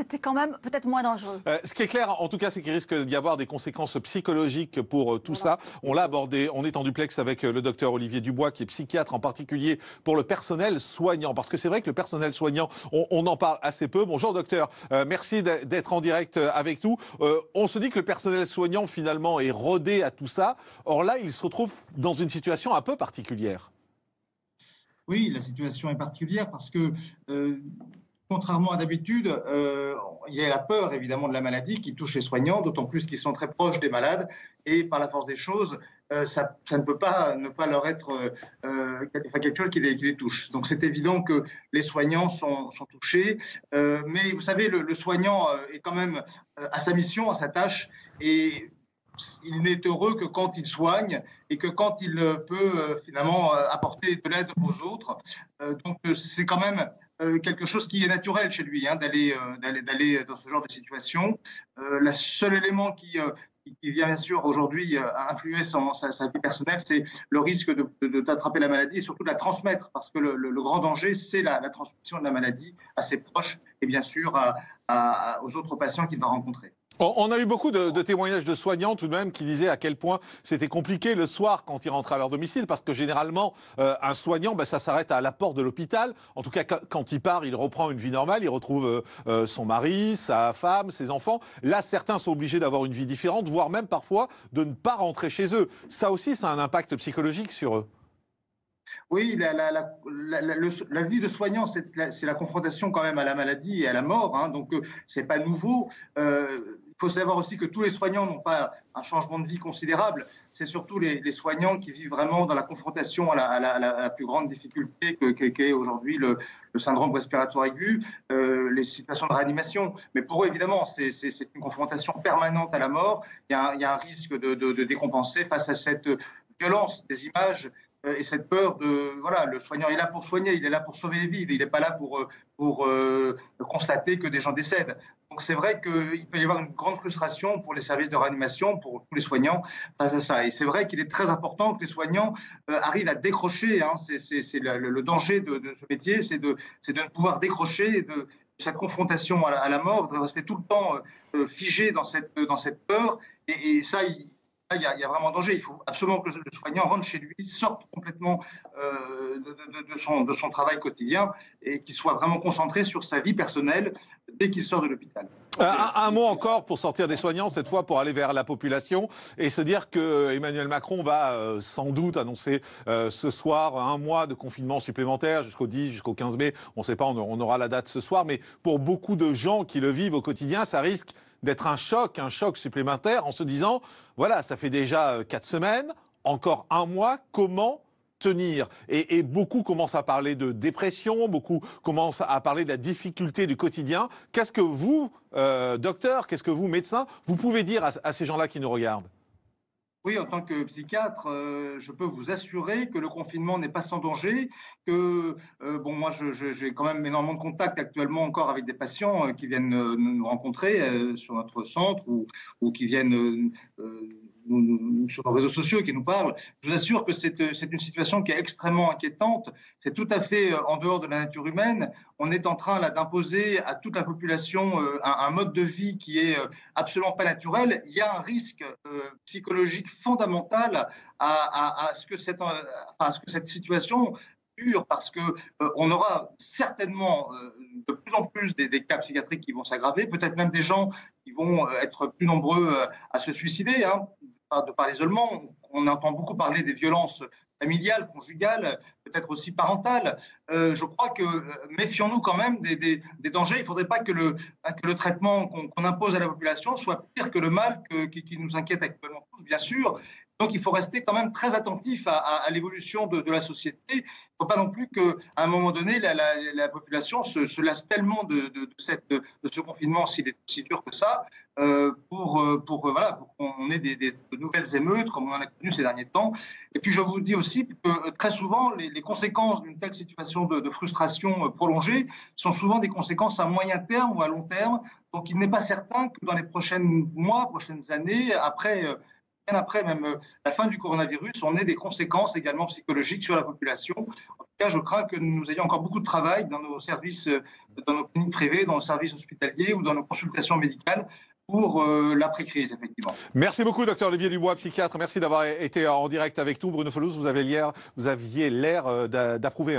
c'était quand même peut-être moins dangereux. Ce qui est clair, en tout cas, c'est qu'il risque d'y avoir des conséquences psychologiques pour tout ça. On l'a abordé, on est en duplex avec le docteur Olivier Dubois, qui est psychiatre, en particulier pour le personnel soignant. Parce que c'est vrai que le personnel soignant, on en parle assez peu. Bonjour docteur, merci d'être en direct avec nous. On se dit que le personnel soignant, finalement, est rodé à tout ça. Or là, il se retrouve dans une situation un peu particulière. Oui, la situation est particulière parce que, contrairement à d'habitude, il y a la peur évidemment de la maladie qui touche les soignants, d'autant plus qu'ils sont très proches des malades. Et par la force des choses, ça ne peut pas ne pas leur être quelque chose qui les touche. Donc c'est évident que les soignants sont touchés. Mais vous savez, le soignant est quand même à sa mission, à sa tâche. Et il n'est heureux que quand il soigne et que quand il peut finalement apporter de l'aide aux autres. Donc c'est quand même quelque chose qui est naturel chez lui, d'aller dans ce genre de situation. Le seul élément qui vient bien sûr aujourd'hui influer sa vie personnelle, c'est le risque d'attraper la maladie et surtout de la transmettre, parce que le grand danger, c'est la transmission de la maladie à ses proches et bien sûr aux autres patients qu'il va rencontrer. On a eu beaucoup de témoignages de soignants tout de même qui disaient à quel point c'était compliqué le soir quand ils rentraient à leur domicile, parce que généralement un soignant, ça s'arrête à la porte de l'hôpital. En tout cas, quand il part, il reprend une vie normale, il retrouve son mari, sa femme, ses enfants. Là, certains sont obligés d'avoir une vie différente, voire même parfois de ne pas rentrer chez eux. Ça aussi, ça a un impact psychologique sur eux. Oui, la vie de soignant, c'est la confrontation quand même à la maladie et à la mort, donc c'est pas nouveau. Il faut savoir aussi que tous les soignants n'ont pas un changement de vie considérable. C'est surtout les soignants qui vivent vraiment dans la confrontation à la plus grande difficulté qu'est aujourd'hui le syndrome respiratoire aigu, les situations de réanimation. Mais pour eux, évidemment, c'est une confrontation permanente à la mort. Il y a un risque de décompenser face à cette violence des images et cette peur le soignant est là pour soigner, il est là pour sauver les vies, il n'est pas là pour constater que des gens décèdent. Donc c'est vrai qu'il peut y avoir une grande frustration pour les services de réanimation, pour tous les soignants face à ça. Et c'est vrai qu'il est très important que les soignants arrivent à décrocher. C'est le danger de ce métier, c'est de ne pouvoir décrocher de cette confrontation à la mort, de rester tout le temps figé dans cette peur. Et ça, il y a vraiment danger. Il faut absolument que le soignant rentre chez lui, sorte complètement de son travail quotidien et qu'il soit vraiment concentré sur sa vie personnelle dès qu'il sort de l'hôpital. Un mot encore pour sortir des soignants, cette fois pour aller vers la population et se dire que Emmanuel Macron va sans doute annoncer ce soir un mois de confinement supplémentaire jusqu'au 10, jusqu'au 15 mai. On ne sait pas, on aura la date ce soir, mais pour beaucoup de gens qui le vivent au quotidien, ça risque d'être un choc supplémentaire en se disant, voilà, ça fait déjà 4 semaines, encore un mois, comment tenir? Et beaucoup commencent à parler de dépression, beaucoup commencent à parler de la difficulté du quotidien. Qu'est-ce que vous, docteur, qu'est-ce que vous, médecin, vous pouvez dire à ces gens-là qui nous regardent? Oui, en tant que psychiatre, je peux vous assurer que le confinement n'est pas sans danger, que moi j'ai quand même énormément de contacts actuellement encore avec des patients qui viennent nous rencontrer sur notre centre ou qui viennent sur nos réseaux sociaux qui nous parlent. Je vous assure que c'est une situation qui est extrêmement inquiétante. C'est tout à fait en dehors de la nature humaine. On est en train là d'imposer à toute la population un mode de vie qui est absolument pas naturel. Il y a un risque psychologique fondamental à ce que cette situation dure, parce que on aura certainement de plus en plus des cas psychiatriques qui vont s'aggraver, peut-être même des gens qui vont être plus nombreux à se suicider, de par l'isolement. On entend beaucoup parler des violences familiales, conjugales, peut-être aussi parentales. Je crois que méfions-nous quand même des dangers. Il ne faudrait pas que le traitement qu'on impose à la population soit pire que le mal qui nous inquiète actuellement tous, bien sûr. Donc, il faut rester quand même très attentif à l'évolution de la société. Il ne faut pas non plus qu'à un moment donné, la population se lasse tellement de ce confinement, s'il est aussi dur que ça, pour qu'on ait de nouvelles émeutes, comme on en a connu ces derniers temps. Et puis, je vous dis aussi que très souvent, les conséquences d'une telle situation de frustration prolongée sont souvent des conséquences à moyen terme ou à long terme. Donc, il n'est pas certain que dans les prochains mois, prochaines années, après bien après même la fin du coronavirus, on ait des conséquences également psychologiques sur la population. En tout cas, je crains que nous ayons encore beaucoup de travail dans nos services, dans nos cliniques privées, dans nos services hospitaliers ou dans nos consultations médicales pour l'après-crise, effectivement. Merci beaucoup, docteur Olivier Dubois, psychiatre. Merci d'avoir été en direct avec nous. Bruno Fellouz, vous aviez l'air d'approuver